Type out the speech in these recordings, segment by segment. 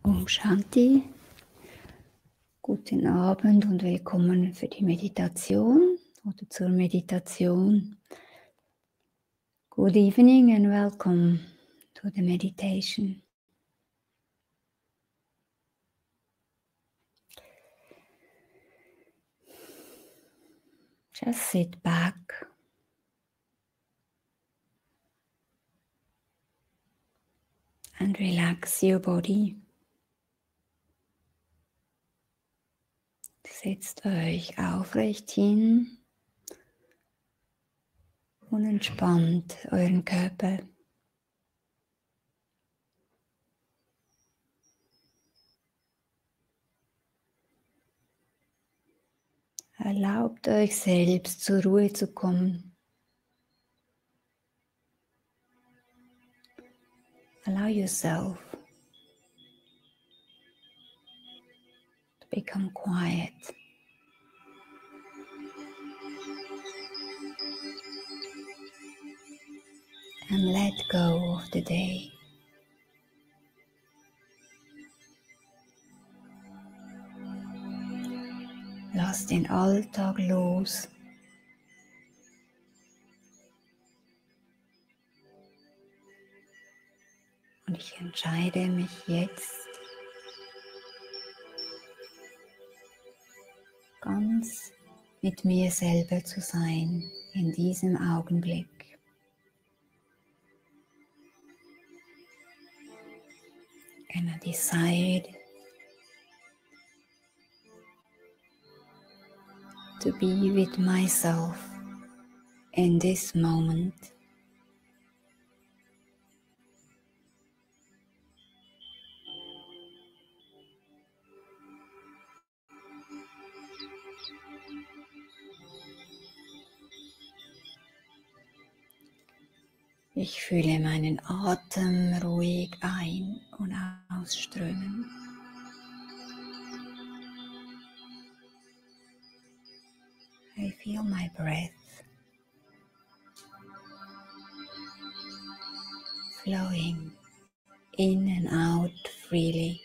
Om Shanti, guten Abend und willkommen für die Meditation oder zur Meditation. Good evening and welcome to the meditation. Just sit back and relax your body. Setzt euch aufrecht hin und entspannt euren Körper. Erlaubt euch selbst zur Ruhe zu kommen. Allow yourself to become quiet. And let go of the day. Lass den Alltag los. Und ich entscheide mich jetzt ganz mit mir selber zu sein in diesem Augenblick. And I decide to be with myself in this moment. Ich fühle meinen Atem ruhig ein- und ausströmen. I feel my breath flowing in and out freely.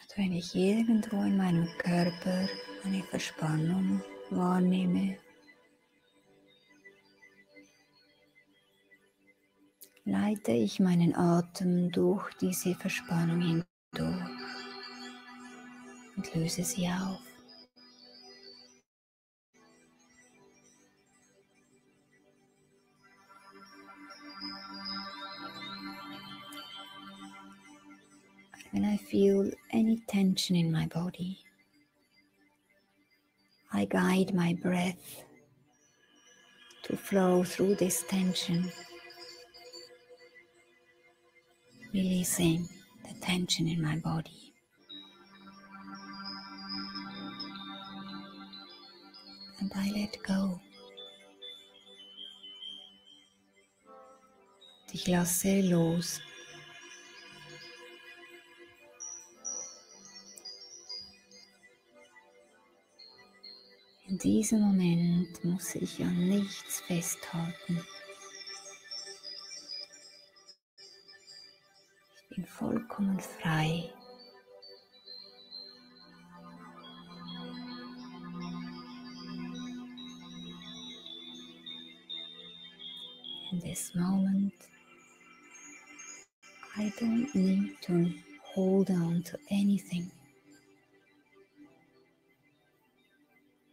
Und wenn ich irgendwo in meinem Körper eine Verspannung wahrnehme, leite ich meinen Atem durch diese Verspannung hindurch und löse sie auf. When I feel any tension in my body, I guide my breath to flow through this tension, releasing the tension in my body. And I let go. Ich lasse los. In diesem Moment muss ich an nichts festhalten. Ich bin vollkommen frei. In this moment, I don't need to hold on to anything.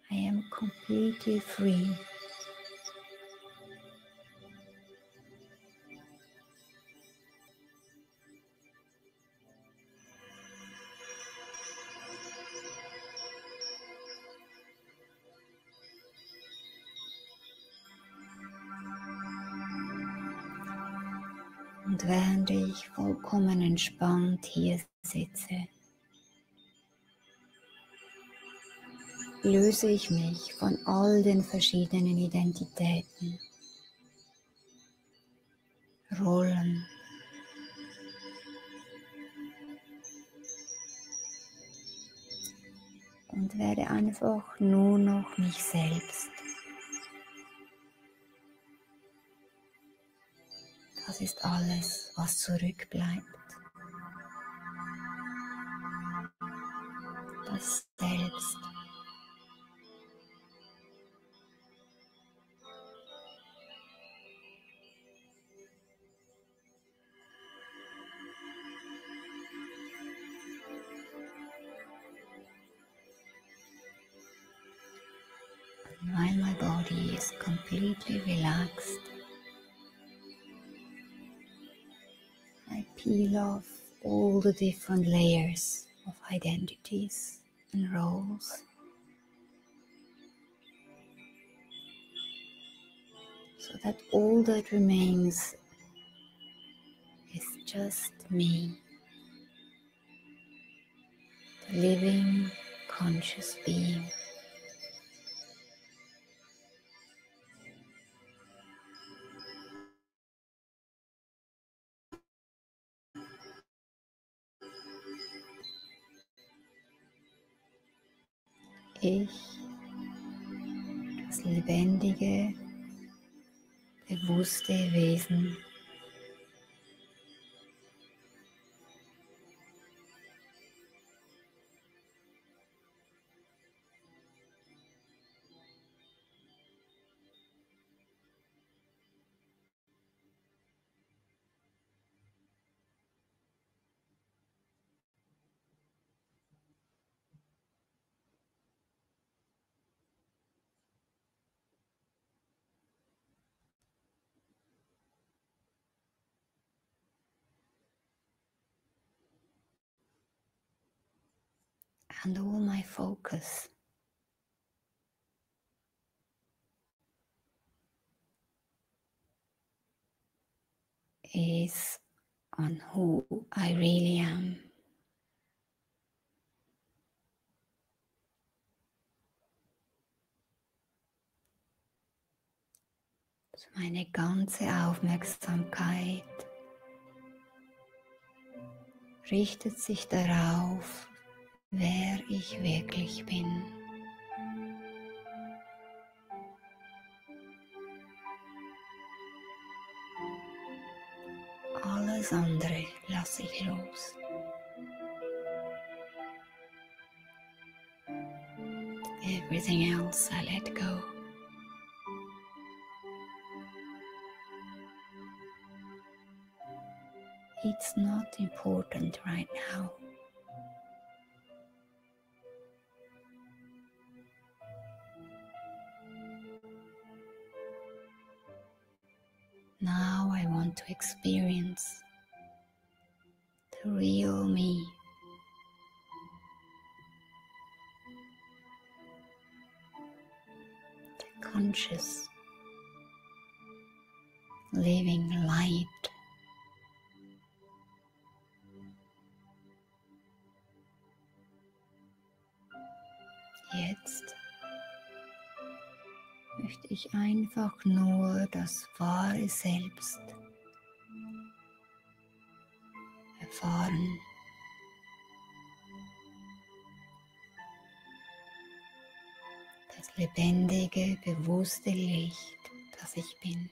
I am completely free. Und während ich vollkommen entspannt hier sitze, löse ich mich von all den verschiedenen Identitäten, Rollen, und werde einfach nur noch mich selbst. Das ist alles, was zurückbleibt. Das Selbst. While my body is completely relaxed, I peel off all the different layers of identities and roles, so that all that remains is just me, the living, conscious being. Ich, das lebendige, bewusste Wesen, and all my focus is on who I really am. Also meine ganze Aufmerksamkeit richtet sich darauf, wer ich wirklich bin. Alles andere lasse ich los. Everything else I let go. It's not important right now. Now I want to experience the real me. The conscious, living light. Jetzt möchte ich einfach nur das wahre Selbst erfahren. Das lebendige, bewusste Licht, das ich bin.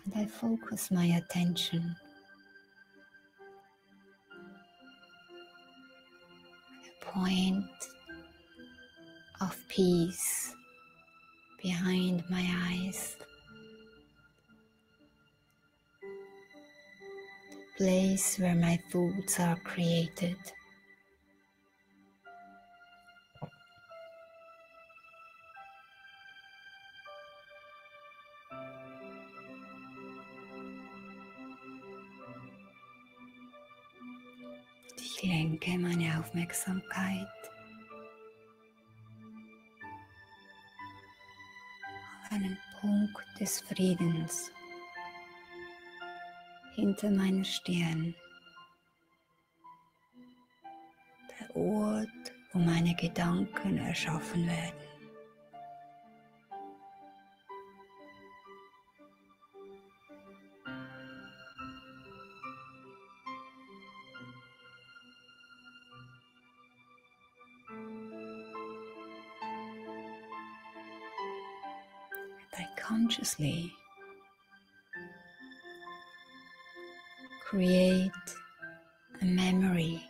And I focus my attention on a point of peace behind my eyes, the place where my thoughts are created. Ich lenke meine Aufmerksamkeit auf einen Punkt des Friedens hinter meiner Stirn, der Ort, wo meine Gedanken erschaffen werden. I consciously create a memory,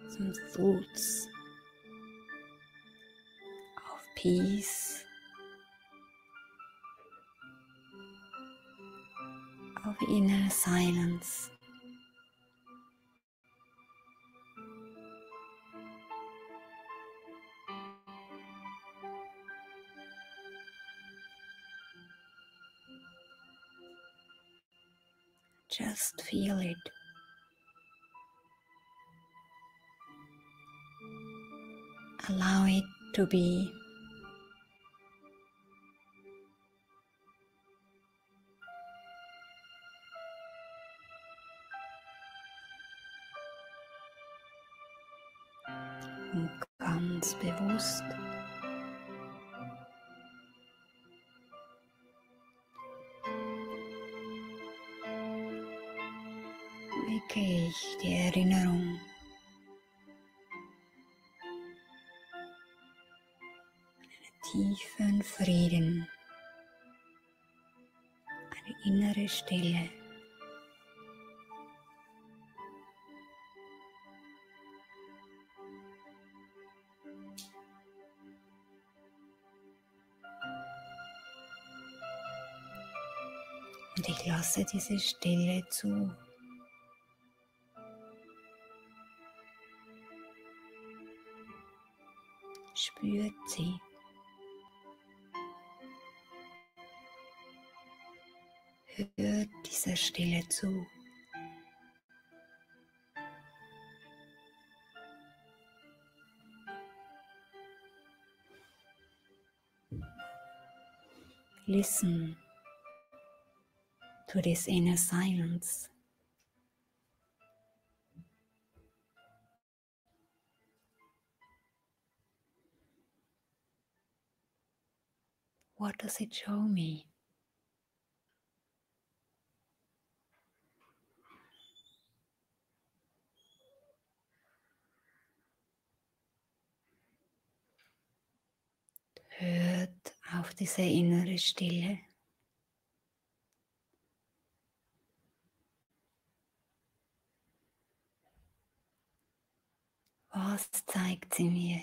some thoughts of peace, of inner silence. Just feel it. Allow it to be. Und ganz bewusst wecke ich die Erinnerung an einen tiefen Frieden, eine innere Stille. Und ich lasse diese Stille zu. Spürt sie. Hört dieser Stille zu. Listen to this inner silence. What does it show me? Hört auf diese innere Stille. Was zeigt sie mir?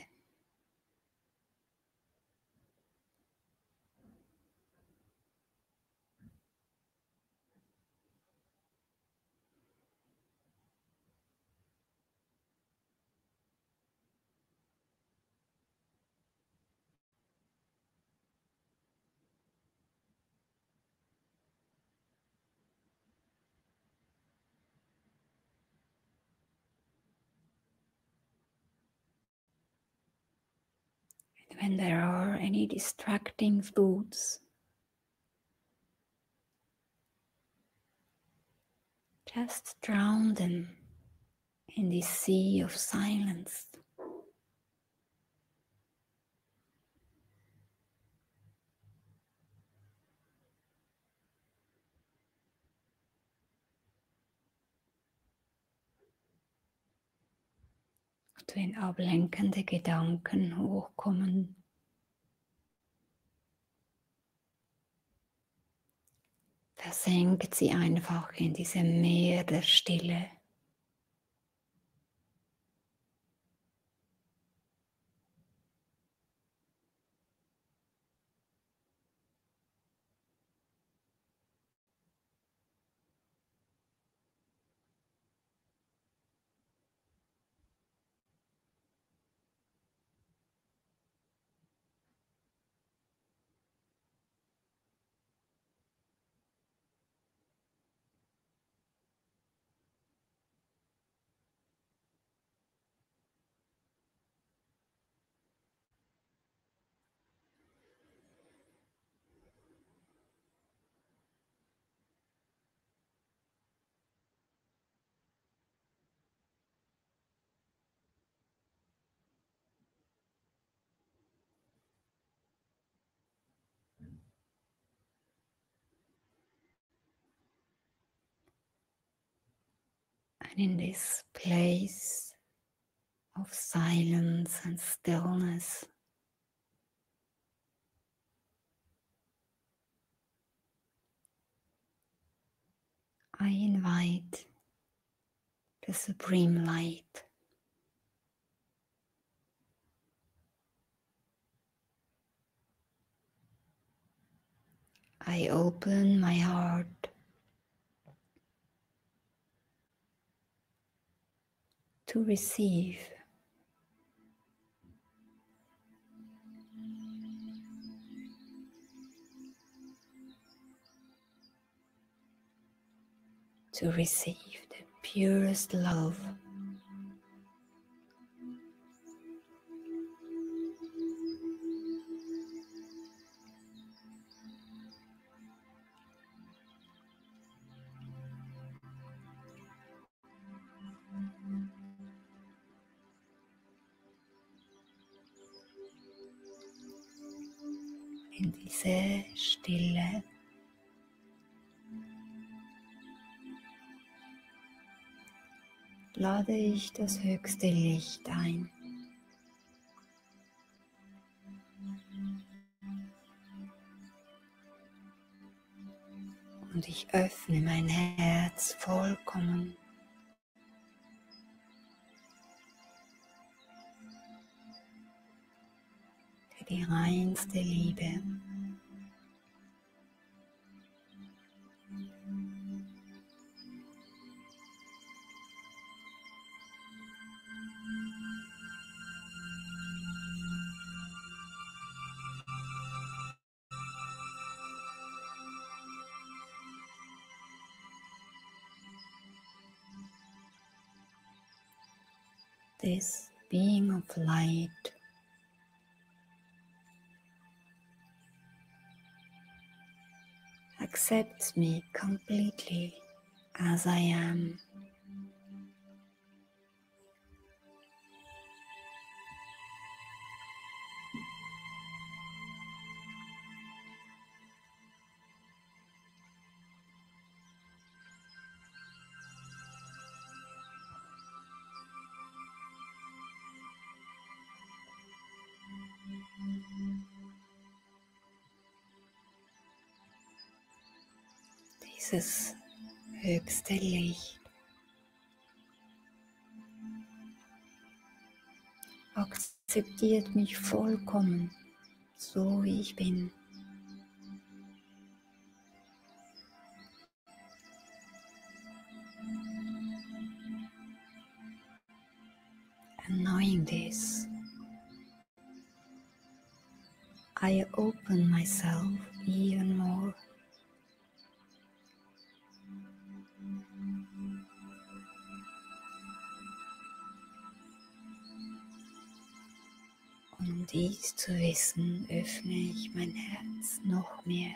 When there are any distracting thoughts, just drown them in this sea of silence. Und wenn ablenkende Gedanken hochkommen, versenkt sie einfach in diesem Meer der Stille. in this place of silence and stillness, I invite the Supreme Light. I open my heart to receive the purest love. In diese Stille lade ich das höchste Licht ein. Und ich öffne mein Herz vollkommen für die reinste Liebe. This being of light accepts me completely as I am. Dieses höchste Licht akzeptiert mich vollkommen, so wie ich bin. And knowing this, I open myself even more. Um dies zu wissen, öffne ich mein Herz noch mehr.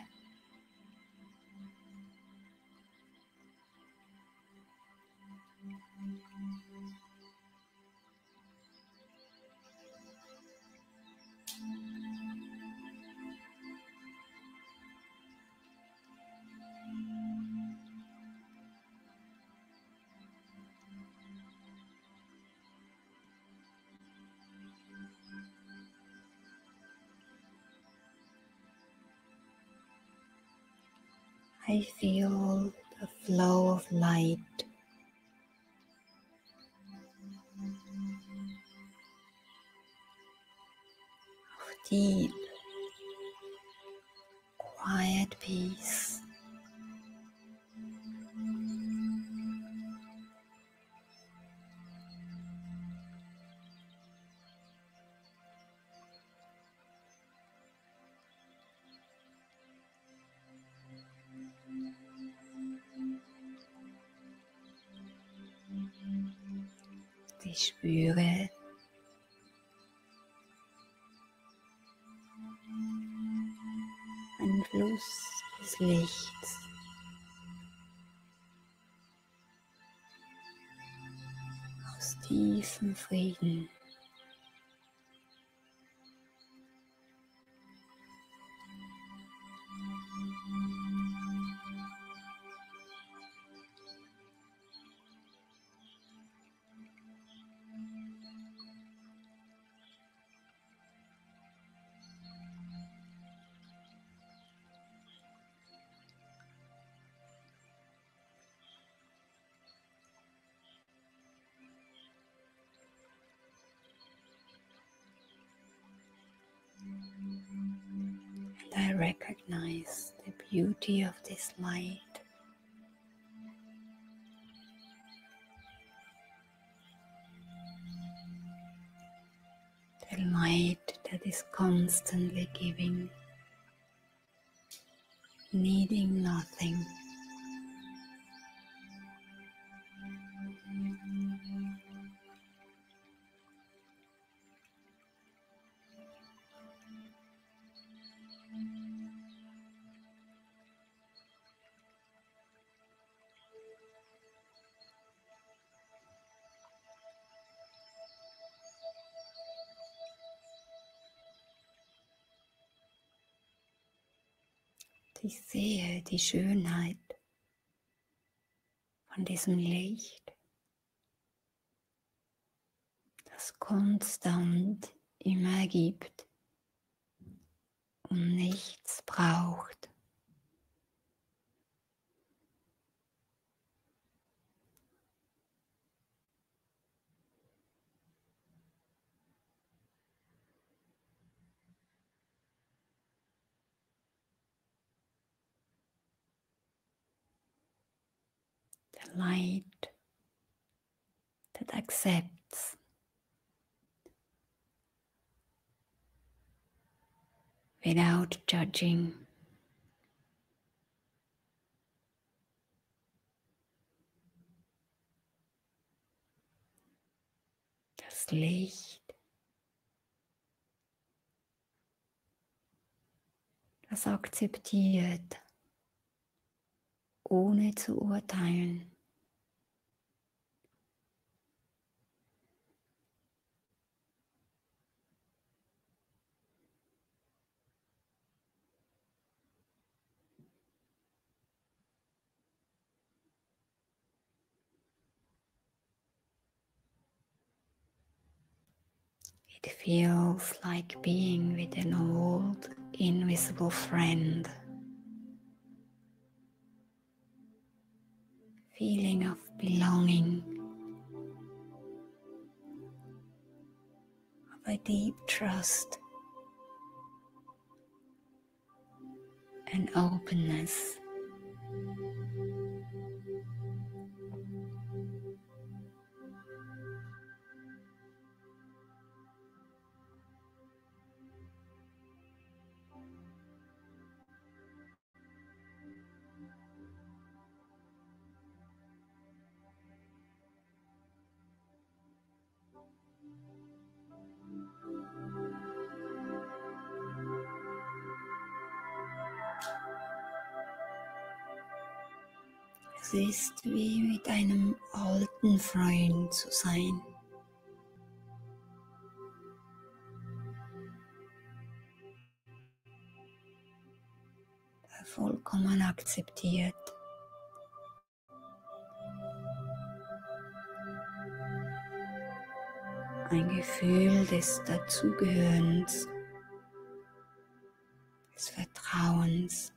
I feel the flow of light of deep, quiet peace. Ich spüre einen Fluss des Lichts aus tiefem Frieden. I recognize the beauty of this light. The light that is constantly giving, needing nothing. Ich sehe die Schönheit von diesem Licht, das konstant immer gibt und nichts braucht. The light that accepts without judging. Das Licht, das akzeptiert, ohne zu urteilen. It feels like being with an old, invisible friend. Feeling of belonging, of a deep trust and openness. Es ist wie mit einem alten Freund zu sein. Der vollkommen akzeptiert. Ein Gefühl des Dazugehörens, des Vertrauens.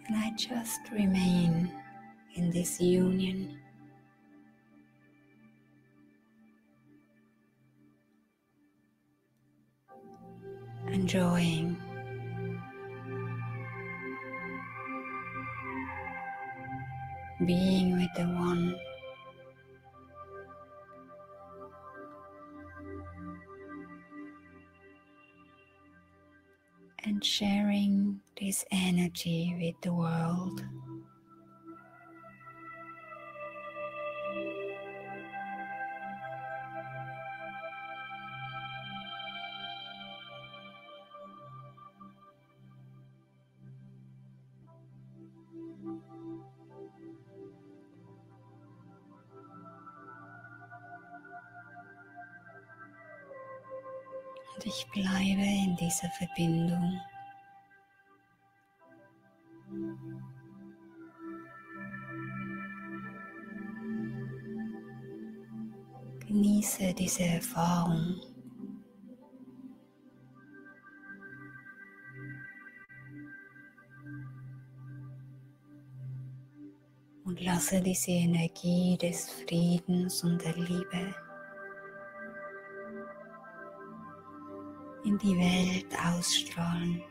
And I just remain in this union, enjoying being with the one and sharing this energy with the world. Und ich bleibe in dieser Verbindung Genieße diese Erfahrung. Und lasse diese Energie des Friedens und der Liebe in die Welt ausstrahlen.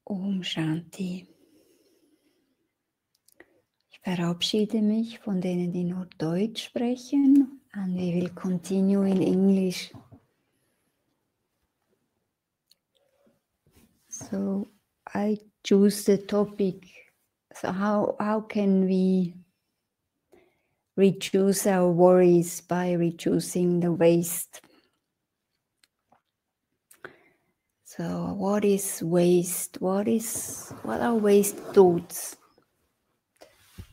Om Shanti. Ich verabschiede mich von denen, die nur Deutsch sprechen, and we will continue in English. So I choose the topic. So how can we reduce our worries by reducing the waste? So what is waste? What are waste thoughts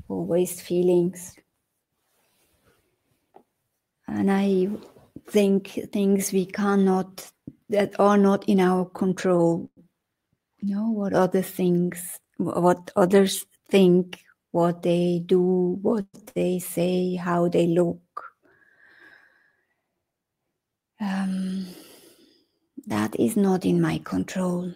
or waste feelings? And I think things that are not in our control. You know, what others think, what they do, what they say, how they look. That is not in my control.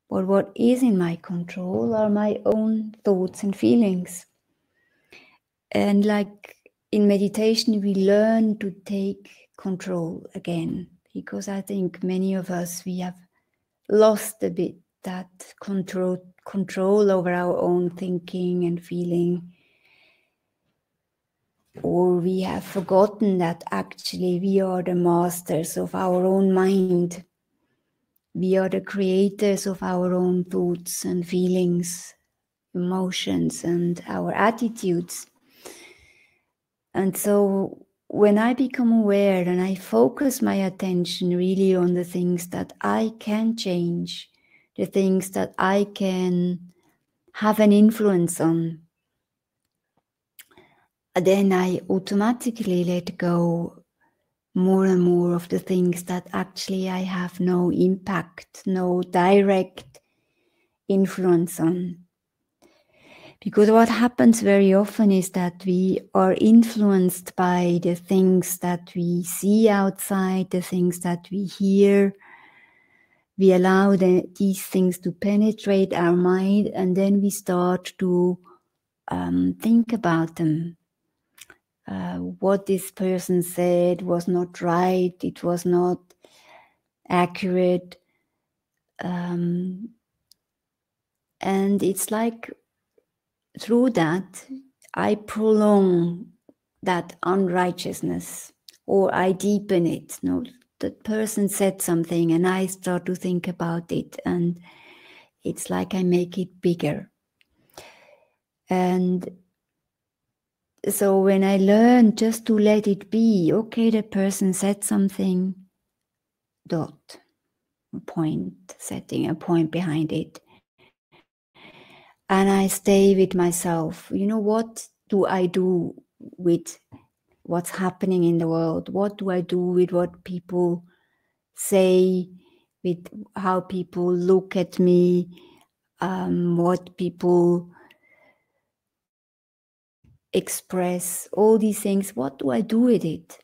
But what is in my control are my own thoughts and feelings. And like in meditation, we learn to take control again, because I think many of us, we have lost a bit that control over our own thinking and feeling. Or we have forgotten that actually we are the masters of our own mind. We are the creators of our own thoughts and feelings, emotions, and our attitudes. And so when I become aware and I focus my attention really on the things that I can change, the things that I can have an influence on, then I automatically let go more and more of the things that actually I have no impact, no direct influence on. Because what happens very often is that we are influenced by the things that we see outside, the things that we hear. We allow these things to penetrate our mind, and then we start to think about them. What this person said was not right, it was not accurate. And it's like through that, I prolong that unrighteousness, or I deepen it. No, the person said something and I start to think about it, and it's like I make it bigger. And so when I learn just to let it be, okay, the person said something, dot, a point, setting a point behind it. And I stay with myself. You know, what do I do with what's happening in the world? What do I do with what people say, with how people look at me, what people express, all these things? What do I do with it?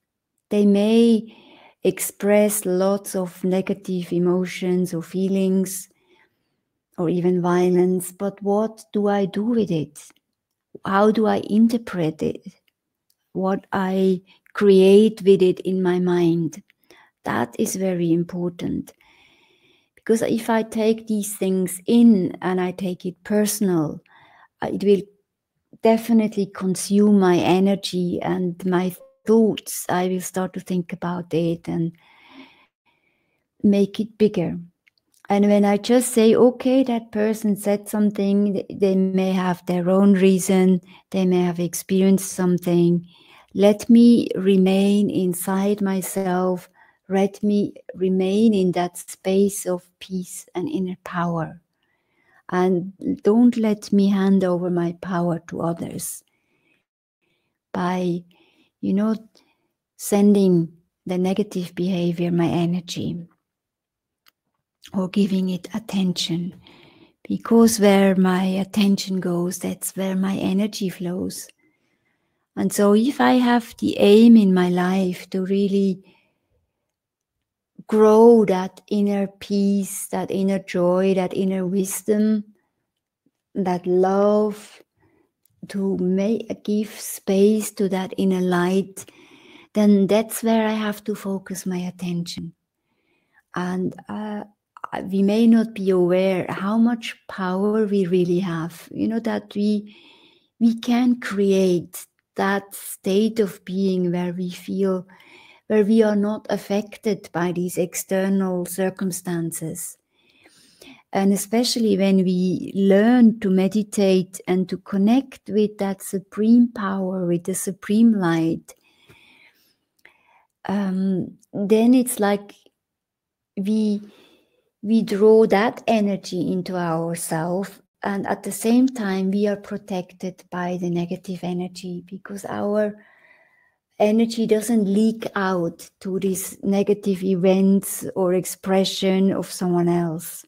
They may express lots of negative emotions or feelings, or even violence, but what do I do with it? How do I interpret it? What I create with it in my mind? That is very important. Because if I take these things in and I take it personal, it will definitely consume my energy and my thoughts. I will start to think about it and make it bigger. And when I just say, okay, that person said something, they may have their own reason, they may have experienced something. Let me remain inside myself. Let me remain in that space of peace and inner power. And don't let me hand over my power to others by, sending the negative behavior, my energy, or giving it attention. Because where my attention goes, that's where my energy flows. And so if I have the aim in my life to really grow that inner peace, that inner joy, that inner wisdom, that love, to give space to that inner light, then that's where I have to focus my attention. And we may not be aware how much power we really have. That we can create that state of being where we are not affected by these external circumstances. And especially when we learn to meditate and to connect with that supreme power, with the supreme light, then it's like we draw that energy into ourselves, and at the same time we are protected by the negative energy, because our energy doesn't leak out to these negative events or expression of someone else.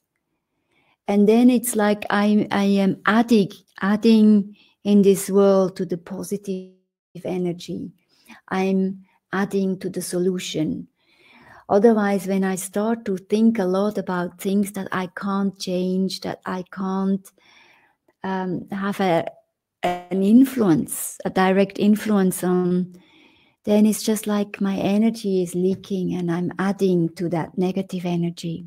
And then it's like I am adding in this world to the positive energy. I'm adding to the solution. Otherwise, when I start to think a lot about things that I can't change, that I can't have an influence, a direct influence on, then it's just like my energy is leaking and I'm adding to that negative energy.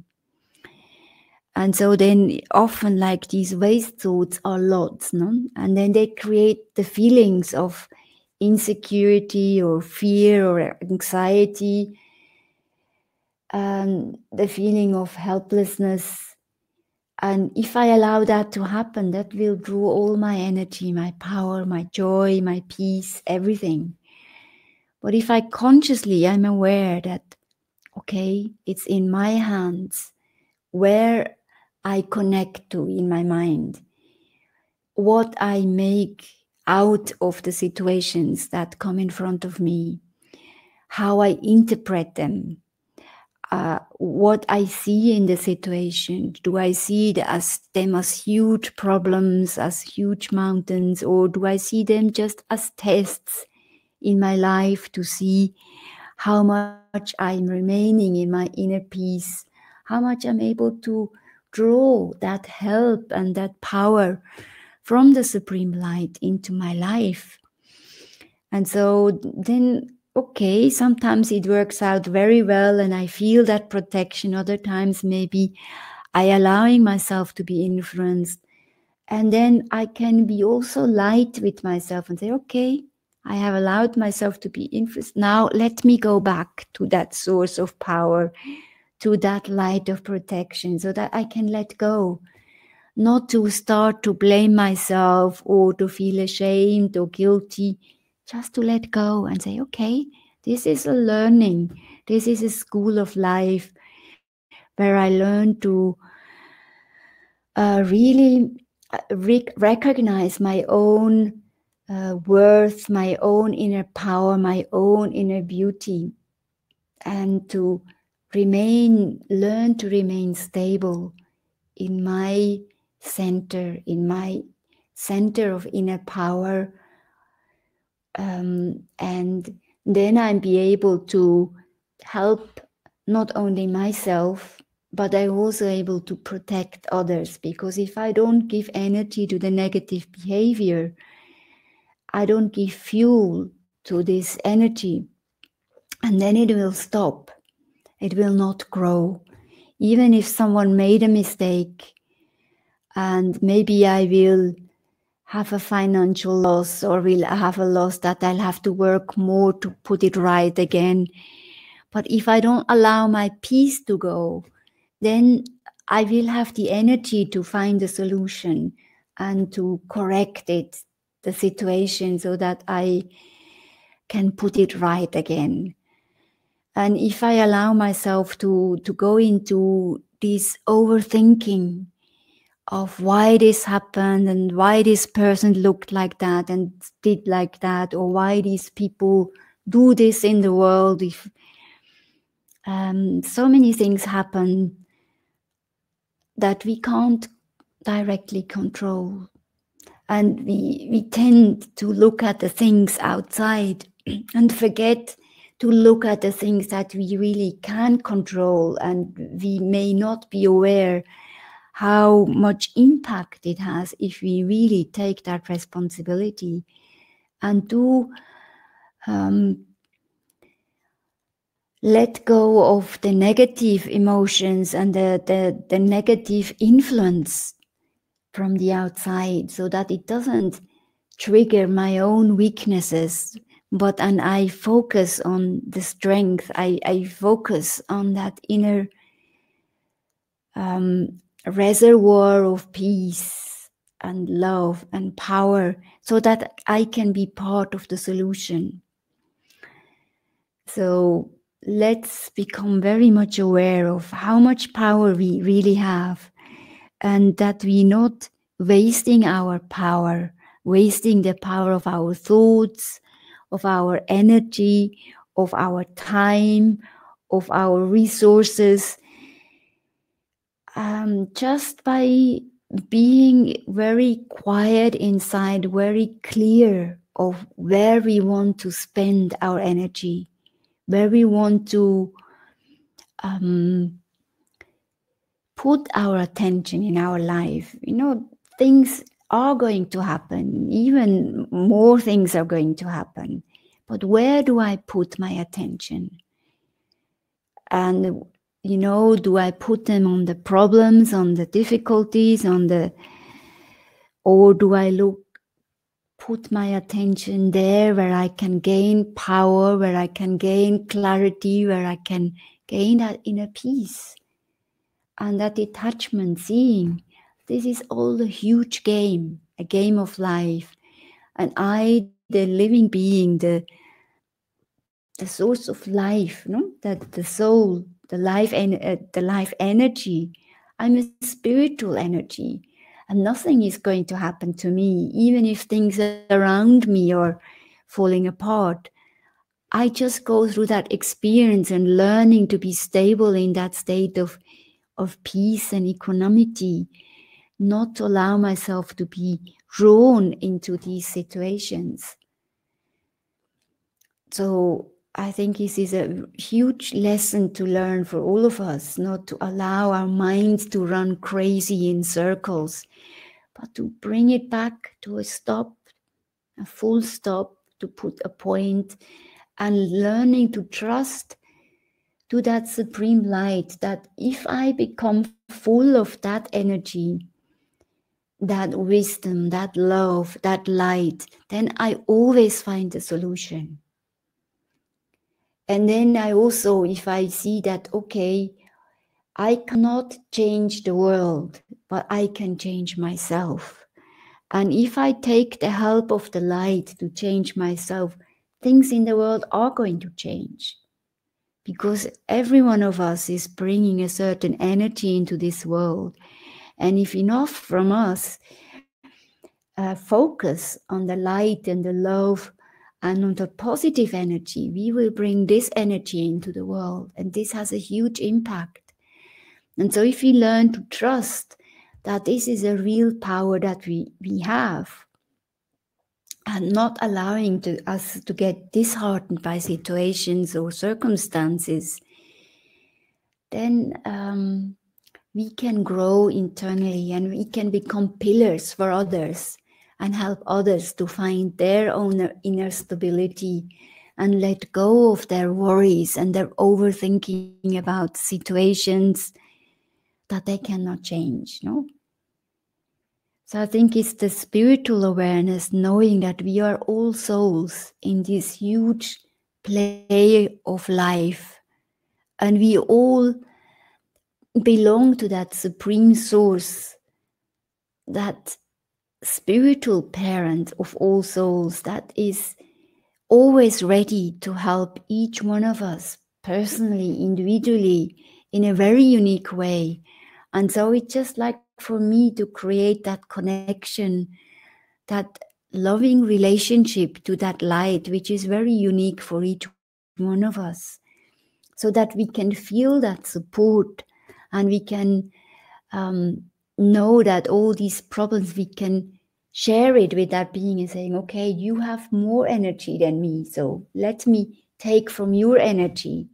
And so then often like these waste thoughts are lots, no? And then they create the feelings of insecurity or fear or anxiety, the feeling of helplessness. And if I allow that to happen, that will draw all my energy, my power, my joy, my peace, everything. But if I consciously am aware that, okay, it's in my hands where I connect to in my mind, what I make out of the situations that come in front of me, how I interpret them, what I see in the situation. Do I see them as huge problems, as huge mountains, or do I see them just as tests in my life to see how much I'm remaining in my inner peace, how much I'm able to draw that help and that power from the Supreme Light into my life. And so then, okay, sometimes it works out very well and I feel that protection. Other times maybe I allowing myself to be influenced. And then I can be also light with myself and say, okay, I have allowed myself to be influenced. Now let me go back to that source of power, to that light of protection, so that I can let go. Not to start to blame myself or to feel ashamed or guilty, just to let go and say, okay, this is a learning. This is a school of life where I learn to really recognize my own worth, my own inner power, my own inner beauty, and to learn to remain stable in my center of inner power, and then I'll be able to help not only myself, but I'm also able to protect others, because if I don't give energy to the negative behavior, I don't give fuel to this energy, and then it will stop. It will not grow. Even if someone made a mistake, and maybe I will have a financial loss or will have a loss that I'll have to work more to put it right again. But if I don't allow my peace to go, then I will have the energy to find a solution and to correct the situation, so that I can put it right again. And if I allow myself to go into this overthinking of why this happened and why this person looked like that and did like that, or why these people do this in the world, if so many things happen that we can't directly control. And we tend to look at the things outside and forget to look at the things that we really can control, and we may not be aware how much impact it has if we really take that responsibility and do let go of the negative emotions and the negative influence from the outside, so that it doesn't trigger my own weaknesses, but and I focus on the strength. I focus on that inner reservoir of peace and love and power, so that I can be part of the solution. So let's become very much aware of how much power we really have, and that we're not wasting our power, wasting the power of our thoughts, of our energy, of our time, of our resources, just by being very quiet inside, very clear of where we want to spend our energy, where we want to put our attention in our life. You know, things are going to happen, even more things are going to happen. But where do I put my attention? And, you know, do I put them on the problems, on the difficulties, or do I put my attention there where I can gain power, where I can gain clarity, where I can gain that inner peace and that detachment, seeing this is all a huge game, a game of life. And I, the living being, the source of life, no? That the soul, the life energy, I'm a spiritual energy. And nothing is going to happen to me, even if things around me are falling apart. I just go through that experience and learning to be stable in that state of peace and equanimity, not to allow myself to be drawn into these situations. So I think this is a huge lesson to learn for all of us, not to allow our minds to run crazy in circles, but to bring it back to a stop, a full stop, to put a point, and learning to trust to that supreme light, that if I become full of that energy, that wisdom, that love, that light, then I always find a solution. And then I also, if I see that, okay, I cannot change the world, but I can change myself. And if I take the help of the light to change myself, things in the world are going to change. Because every one of us is bringing a certain energy into this world. And if enough from us focus on the light and the love and on the positive energy, we will bring this energy into the world. And this has a huge impact. And so if we learn to trust that this is a real power that we have, and not allowing us to get disheartened by situations or circumstances, then we can grow internally and we can become pillars for others and help others to find their own inner stability and let go of their worries and their overthinking about situations that they cannot change, no? So I think it's the spiritual awareness, knowing that we are all souls in this huge play of life, and we all belong to that supreme source, that spiritual parent of all souls that is always ready to help each one of us personally, individually, in a very unique way. And so it's just like for me to create that connection, that loving relationship to that light, which is very unique for each one of us, so that we can feel that support and we can know that all these problems, we can share it with that being and saying, okay, you have more energy than me, so let me take from your energy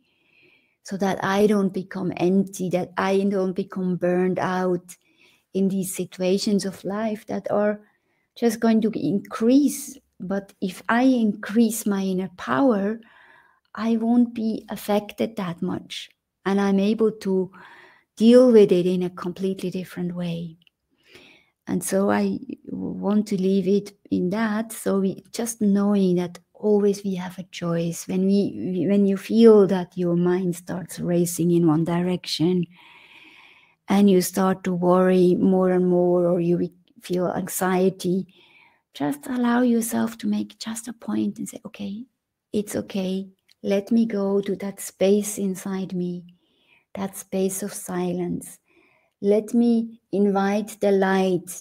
so that I don't become empty, that I don't become burned out in these situations of life that are just going to increase. But if I increase my inner power, I won't be affected that much, and I'm able to deal with it in a completely different way. And so I want to leave it in that. So we just knowing that always we have a choice. When you feel that your mind starts racing in one direction, and you start to worry more and more, or you feel anxiety, just allow yourself to make just a point and say, okay, it's okay. Let me go to that space inside me, that space of silence. Let me invite the light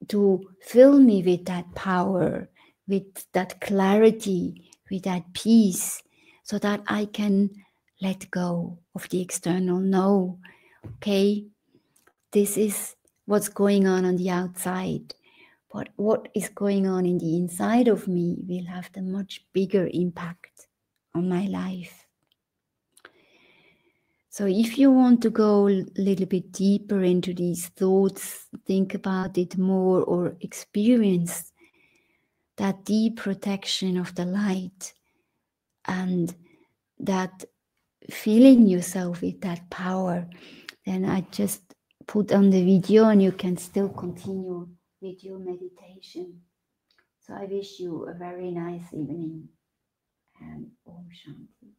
to fill me with that power, with that clarity, with that peace, so that I can let go of the external. No, okay, this is what's going on the outside, but what is going on in the inside of me will have the much bigger impact on my life. So if you want to go a little bit deeper into these thoughts, think about it more, or experience that deep protection of the light, and that filling yourself with that power, then I just put on the video and you can still continue with your meditation. So I wish you a very nice evening, and Om Shanti.